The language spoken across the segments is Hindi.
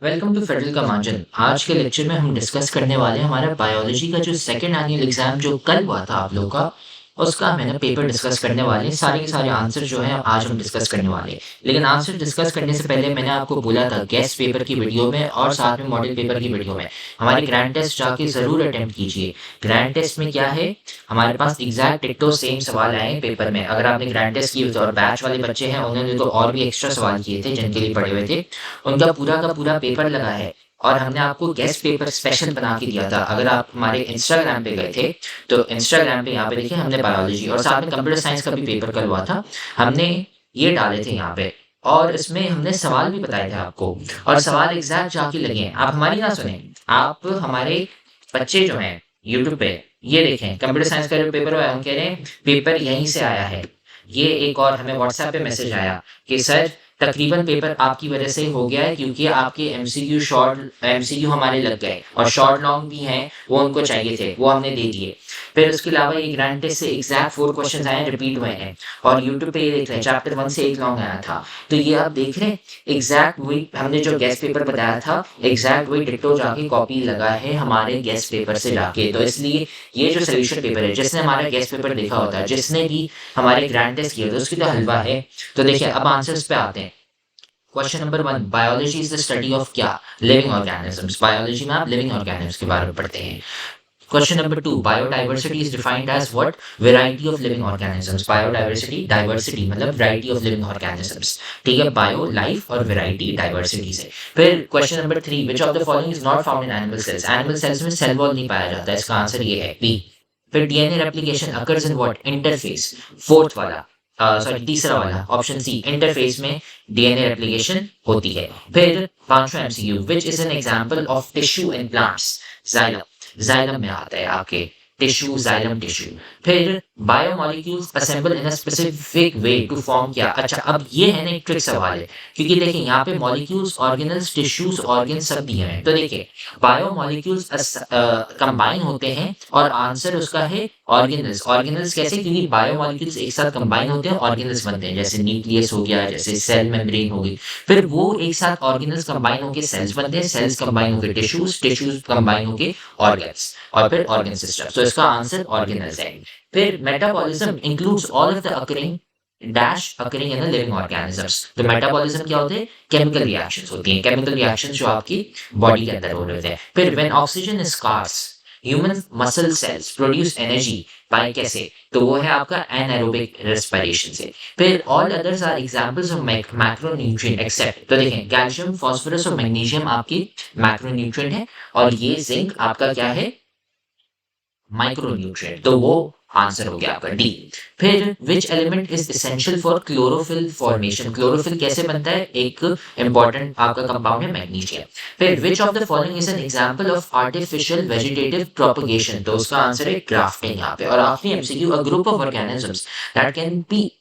वेलकम टू फेडरल का मार्जिन। आज के लेक्चर में हम डिस्कस करने वाले हैं हमारा बायोलॉजी का जो सेकंड एनुअल एग्जाम जो कल हुआ था आप लोगों का, उसका मैंने पेपर डिस्कस करने वाले हैं। सारे के सारे आंसर जो हैं आज हम डिस्कस करने वाले हैं। लेकिन आंसर डिस्कस करने से पहले मैंने आपको बोला था गेस्ट पेपर की वीडियो में और साथ में मॉडल पेपर की वीडियो में हमारी ग्रैंड टेस्ट जाके ज़रूर अटेम्प्ट कीजिए। ग्रैंड टेस्ट में क्या है, हमारे पास एग्जैक्ट डिट्टो सेम सवाल आए हैं पेपर में। अगर आपने ग्रैंड टेस्ट की और बैच वाले बच्चे हैं उन्होंने तो और भी एक्स्ट्रा सवाल किए थे जिनके लिए पढ़े हुए थे, उनका पूरा का पूरा पेपर लगा है। और हमने आपको गेस्ट पेपर स्पेशल बना के दिया था। अगर आप हमारे इंस्टाग्राम पे गए थे तो इंस्टाग्राम पे यहाँ पे देखिए हमने बायोलॉजी और साथ में कंप्यूटर साइंस का भी पेपर कल हुआ था, हमने ये डाले थे यहाँ पे। और इसमें हमने सवाल भी बताए थे आपको, और सवाल एग्जैक्ट जाके लगे हैं। आप हमारी ना सुने, आप हमारे बच्चे जो हैं यूट्यूब पे ये देखें, कंप्यूटर साइंस का जो पेपर हुआ है हम कह रहे हैं पेपर यहीं से आया है। ये एक और हमें व्हाट्सएप पे मैसेज आया कि सर तकरीबन पेपर आपकी वजह से हो गया है, क्योंकि आपके एमसीक्यू हमारे लग गए और शॉर्ट लॉन्ग भी हैं वो उनको चाहिए थे, वो हमने दे दिए। फिर उसके अलावा ये ग्रांड टेस्ट से एग्जैक्ट 4 क्वेश्चंस आए रिपीट हुए हैं। और यूट्यूब पे ये देख रहे हैं चैप्टर 1 से एक लॉन्ग आया था, तो ये आप देख रहे हैं एग्जैक्ट वही हमने जो गेस्ट पेपर बताया था, एग्जैक्ट वही डिट्टो जाके कॉपी लगा है हमारे गेस्ट पेपर से जाके। तो इसलिए ये जो सोल्यूशन पेपर है, जिसने हमारा गेस्ट पेपर देखा होता है, जिसने भी हमारे ग्रांड टेस्ट किए होते हैं, उसकी तो हलवा है। तो देखिए अब आंसर्स पे आते हैं। Question number 1, biology is the study of क्या? Living organisms. बायोलॉजी में आप लिविंग ऑर्गेनिजम्स के बारे में पढ़ते हैं। Question number 2, biodiversity is defined as what? Variety of living organisms. Biodiversity, diversity मतलब वैरायटी ऑफ लिविंग ऑर्गेनिजम्स। ठीक है, बायो लाइफ और वैरायटी डाइवर्सिटी से। फिर question number 3, which of the following is not found in animal cells? Animal cells में सेल वॉल नहीं पाया जाता, इसका आंसर ये है बी। फिर DNA replication occurs in what? Interface. Fourth वाला, सॉरी तीसरा वाला ऑप्शन सी, इंटरफेस में डीएनए रेप्लिकेशन होती है। फिर पांचवा MCQ, which is an example of tissue in plants? Xylem. Xylem में आता है आपके टिश्यू, जाइलम टिश्यू। फिर biomolecules assemble in a specific way to form क्या? अच्छा अब ये है ना एक ट्रिक सवाल है, क्योंकि देखिए यहाँ पे मॉलिक्यूल्स, ऑर्गेनल्स, टिश्यूज, ऑर्गन सब दिए हैं। तो देखिए बायोमोलिक्यूल्स कंबाइन होते हैं और आंसर उसका है ऑर्गेनल्स। ऑर्गेनल्स कैसे? क्योंकि बायोमोलिक्यूल्स एक साथ कंबाइन होते हैं, ऑर्गेनल्स बनते हैं, जैसे न्यूक्लियस हो गया, जैसे सेल मेम्ब्रेन हो गई। फिर वो एक साथ ऑर्गेनल्स कंबाइन होकर सेल्स बनते हैं, सेल्स कंबाइन होकर टिश्यूज, टिश्यूज कंबाइन होकर ऑर्गन्स, और फिर ऑर्गन सिस्टम। तो इसका आंसर ऑर्गेनल्स है। फिर metabolism includes all of the occurring dash occurring in living organisms. तो मेटाबॉलिज्म क्या होते हैं? केमिकल रिएक्शंस होती हैं, केमिकल रिएक्शंस जो आपकी बॉडी के अंदर हो रहे होते हैं। फिर when oxygen is scarce human muscle cells produce energy by कैसे? तो वो है आपका एनारोबिक रेस्पिरेशन से। फिर all others are examples of macronutrient except, तो देखें कैल्शियम, फास्फोरस और मैग्नीशियम आपकी मैक्रोन्यूट्रिएंट है, और ये जिंक आपका क्या है? माइक्रोन्यूट्रिएंट। तो वो आंसर हो गया आपका डी। फिर which element is essential for chlorophyll formation? Chlorophyll कैसे बनता है? एक इंपॉर्टेंट आपका कंपाउंड है मैग्नीशियम। फिर which of the following is an example of artificial vegetative propagation? तो उसका आंसर है ग्राफ्टिंग यहाँ पे। और आखिरी MCQ, a group of organisms that can be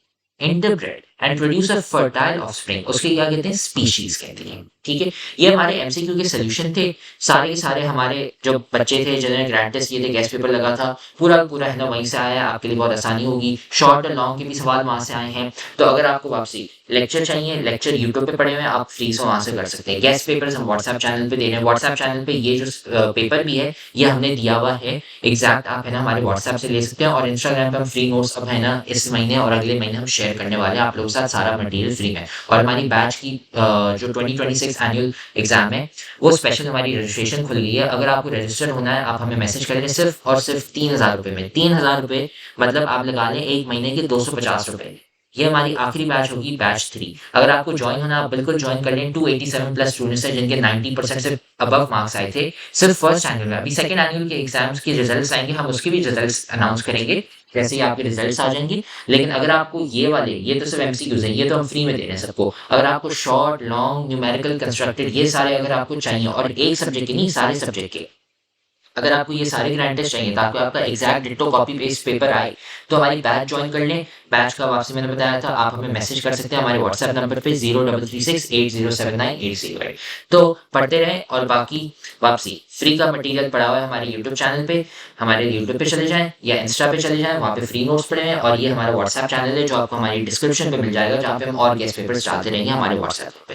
interbred and produce a fertile offspring, उसके क्या कहते हैं? स्पीशीज कहते हैं। ठीक है, ये हमारे एमसीक्यू के सोल्यूशन थे। सारे के सारे हमारे जो बच्चे थे जिन्होंने ग्रैंड टेस्ट किए थे, गेस्ट पेपर लगा था, पूरा पूरा है ना वहीं से आया है। आपके लिए बहुत आसानी होगी। शॉर्ट और लॉन्ग के भी सवाल वहां से आए हैं। तो अगर आपको वापसी लेक्चर चाहिए, लेक्चर यूट्यूब पे पड़े हुए हैं, आप फ्री से वहां से कर सकते हैं। गेस्ट पेपर्स हम व्हाट्सएप चैनल पे दे रहे हैं। व्हाट्सएप चैनल पे ये जो पेपर भी है ये हमने दिया हुआ है एग्जैक्ट, आप है ना हमारे व्हाट्सएप से ले सकते हैं। और इंस्टाग्राम पे हम फ्री नोट्स अब है ना इस महीने और अगले महीने हम शेयर करने वाले हैं आप लोगों के साथ, सारा मटेरियल फ्री में। और हमारी बैच की जो 2026 एनुअल एग्जाम है वो स्पेशल हमारी रजिस्ट्रेशन खुल गई है। अगर आपको रजिस्टर होना है आप हमें मैसेज करें, सिर्फ और सिर्फ 3000 रुपये में। 3000 रुपये मतलब आप लगा लें एक महीने के 250 रुपये। ये हमारी आखिरी बैच होगी, बैच 3। अगर आपको ज्वाइन होना आप बिल्कुल ज्वाइन कर लें। 287 प्लस स्टूडेंट्स हैं जिनके 90% से अबव मार्क्स आए थे सिर्फ फर्स्ट एनुअल में। अभी सेकंड एनुअल के एग्जाम्स के रिजल्ट्स आएंगे, हम उसके भी रिजल्ट्स अनाउंस करेंगे जैसे ही आपके रिजल्ट्स आ जाएंगे। लेकिन अगर आपको ये वाले, ये तो सिर्फ एमसीक्यूज हैं, ये तो हम फ्री में दे रहे हैं सबको। अगर आपको शॉर्ट, लॉन्ग, न्यूमेरिकल, कंस्ट्रक्टेड ये सारे अगर आपको चाहिए, और एक सब्जेक्ट के नहीं सारे सब्जेक्ट के, अगर आपको ये सारे ग्रैंड टेस्ट चाहिए ताकि आपका exact ditto copy paste paper आए, तो हमारी बैच ज्वाइन कर लें। बैच का वापसी मैंने बताया था, आप हमें मैसेज कर सकते हैं हमारे व्हाट्सएप नंबर पे 0336807980। तो पढ़ते रहें, और बाकी वापसी फ्री का मटेरियल पड़ा हुआ है हमारे यूट्यूब चैनल पे। हमारे यूट्यूब पे चले जाएं या इंस्टा पे चले जाएं, वहाँ पे फ्री नोट्स पड़े हैं। और ये हमारा व्हाट्सएप चैनल है जो आपको हमारी डिस्क्रिप्शन पे मिल जाएगा, जहाँ पे हम और गेस्ट पेपर्स डालते रहेंगे हमारे व्हाट्सएप पे।